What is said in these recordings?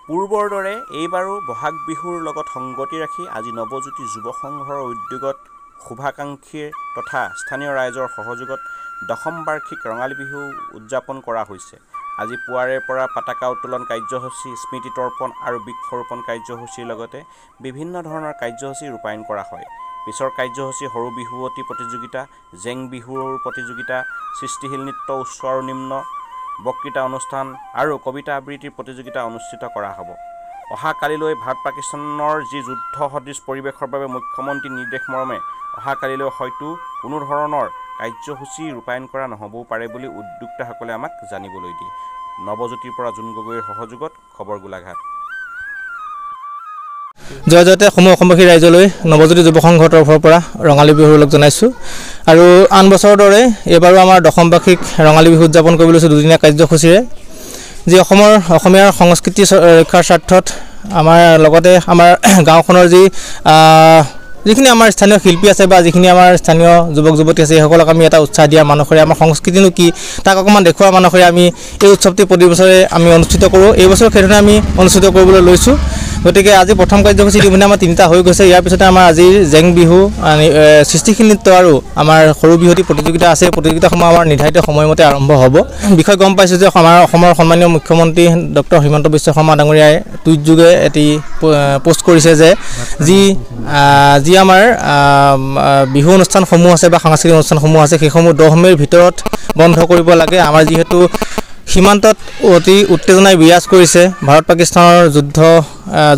পূৰ্বৰ দৰে এইবাৰো বহাগ বিহুৰ লগত সংগতি ৰাখি আজি নৱজ্যোতি যুৱ সংঘৰ উদ্যোগত শুভাকাংক্ষীৰ তথা স্থানীয় ৰাইজৰ সহযোগত দশম বাৰ্ষিক ৰঙালী বিহু উদযাপন কৰা হৈছে। আজি পুৱাৰে পৰা পতাকা উত্তোলন কাৰ্যসূচী, স্মৃতি তৰ্পণ আৰু বৃক্ষৰোপণ কাৰ্যসূচীৰ লগতে বিভিন্ন ধৰণৰ কাৰ্যসূচী ৰূপায়ণ কৰা হয়। পিছৰ কাৰ্যসূচী সৰু বিহুৱতী প্ৰতিযোগিতা, জেং বিহুৰ প্ৰতিযোগিতা, সৃষ্টিশীল নৃত্য, উচ্চ আৰু নিম্ন, বক্তৃতা অনুষ্ঠান আৰু কবিতা আবৃত্তিৰ প্ৰতিযোগিতা অনুষ্ঠিত কৰা হ'ব। অহা কালিলৈ ভাৰত পাকিস্তানৰ যি যুদ্ধ সদৃশ পৰিৱেশৰ বাবে মুখ্যমন্ত্ৰীৰ নিৰ্দেশ মৰ্মে অহা কালিলৈ হয়তো কোনো ধৰণৰ কাৰ্যসূচী ৰূপায়ণ কৰা নহ'বও পাৰে বুলি উদ্যোক্তাসকলে আমাক জানিবলৈ দিয়ে। নৱজ্যোতিৰ পৰা জোন গগৈৰ সহযোগত খবৰ গোলাঘাট। জয় জয়তে অসমবাসী ৰাইজলৈ নৱজ্যোতি যুৱ সংঘৰ তৰফৰ পৰা ৰঙালী বিহুৰ ওলগ জনাইছোঁ। আৰু আন বছৰৰ দৰে এইবাৰো আমাৰ দশম বাৰ্ষিক ৰঙালী বিহু উদযাপন কৰিব লৈছোঁ দুদিনীয়া কাৰ্যসূচীৰে, যি অসমীয়াৰ সংস্কৃতি ৰক্ষাৰ স্বাৰ্থত আমাৰ লগতে আমাৰ গাঁওখনৰ যিখিনি আমাৰ স্থানীয় শিল্পী আছে বা যিখিনি আমাৰ স্থানীয় যুৱক যুৱতী আছে সেইসকলক আমি এটা উৎসাহ দিয়া মানসেৰে, আমাৰ সংস্কৃতিনো কি তাক অকণমান দেখুওৱা মানসেৰে আমি এই উৎসৱটি প্ৰতি বছৰে আমি অনুষ্ঠিত কৰোঁ। এই বছৰ সেইধৰণে আমি অনুষ্ঠিত কৰিবলৈ লৈছোঁ। গতিকে আজি প্ৰথম কাৰ্যসূচী ইতিমধ্যে আমাৰ 3টা হৈ গৈছে। ইয়াৰ পিছতে আমাৰ আজিৰ জেং বিহু, সৃষ্টিশীল নৃত্য আৰু আমাৰ সৰু বিহুৱতী প্ৰতিযোগিতা আছে। প্ৰতিযোগিতাসমূহ আমাৰ নিৰ্ধাৰিত সময়মতে আৰম্ভ হ'ব। বিষয়ে গম পাইছোঁ যে আমাৰ অসমৰ সন্মানীয় মুখ্যমন্ত্ৰী ডক্টৰ হিমন্ত বিশ্ব শৰ্মা ডাঙৰীয়াই টুইট যোগে এটি পোষ্ট কৰিছে যে যি আমাৰ বিহু অনুষ্ঠানসমূহ আছে বা সাংস্কৃতিক অনুষ্ঠানসমূহ আছে সেইসমূহ 10 মে'ৰ ভিতৰত বন্ধ কৰিব লাগে। আমাৰ যিহেতু সীমান্তত অতি উত্তেজনাই বিৰাজ কৰিছে, ভাৰত পাকিস্তানৰ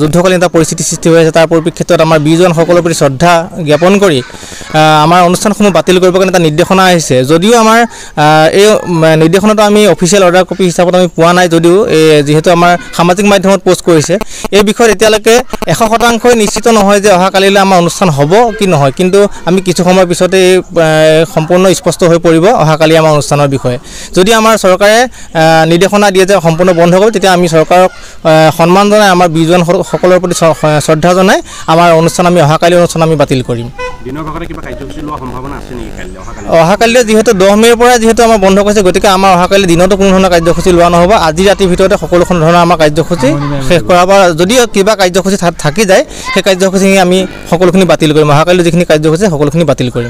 যুদ্ধকালীন এটা পৰিস্থিতি সৃষ্টি হৈ আছে। তাৰ পৰিপ্ৰেক্ষিতত আমাৰ বীৰ জোৱানসকলৰ প্ৰতি শ্ৰদ্ধা জ্ঞাপন কৰি আমাৰ অনুষ্ঠানসমূহ বাতিল কৰিবৰ কাৰণে এটা নিৰ্দেশনা আহিছে। যদিও আমাৰ এই নিৰ্দেশনাটো আমি অফিচিয়েল অৰ্ডাৰ কপি হিচাপত আমি পোৱা নাই, যদিও যিহেতু আমাৰ সামাজিক মাধ্যমত পোষ্ট কৰিছে, এই বিষয়ত এতিয়ালৈকে 100% নিশ্চিত নহয় যে অহা কালিলৈ আমাৰ অনুষ্ঠান হ'ব কি নহয়। কিন্তু আমি কিছু সময়ৰ পিছতে সম্পূৰ্ণ স্পষ্ট হৈ পৰিব অহাকালি আমাৰ অনুষ্ঠানৰ বিষয়ে। যদি আমাৰ চৰকাৰে নিৰ্দেশনা দিয়ে যে সম্পূৰ্ণ বন্ধ কৰিব, তেতিয়া আমি চৰকাৰক সন্মান জনাই আমাৰ বীৰ জোৱানসকলৰ প্ৰতি শ্ৰদ্ধা জনাই আমাৰ অনুষ্ঠান অহাকালি অনুষ্ঠান আমি বাতিল কৰিম। অহাকালিলৈ যিহেতু 10 মে'ৰ পৰা যিহেতু আমাৰ বন্ধ কৰিছে, গতিকে আমাৰ অহাকালি দিনতো কোনো ধৰণৰ কাৰ্যসূচী লোৱা নহ'ব। আজি ৰাতিৰ ভিতৰতে সকলো ধৰণৰ আমাৰ কাৰ্যসূচী শেষ কৰা হ'ব। যদি কিবা কাৰ্যসূচী থাকি যায় সেই কাৰ্যসূচী আমি সকলোখিনি বাতিল কৰিম। অহাকালি যিখিনি কাৰ্যসূচী সকলোখিনি বাতিল কৰিম।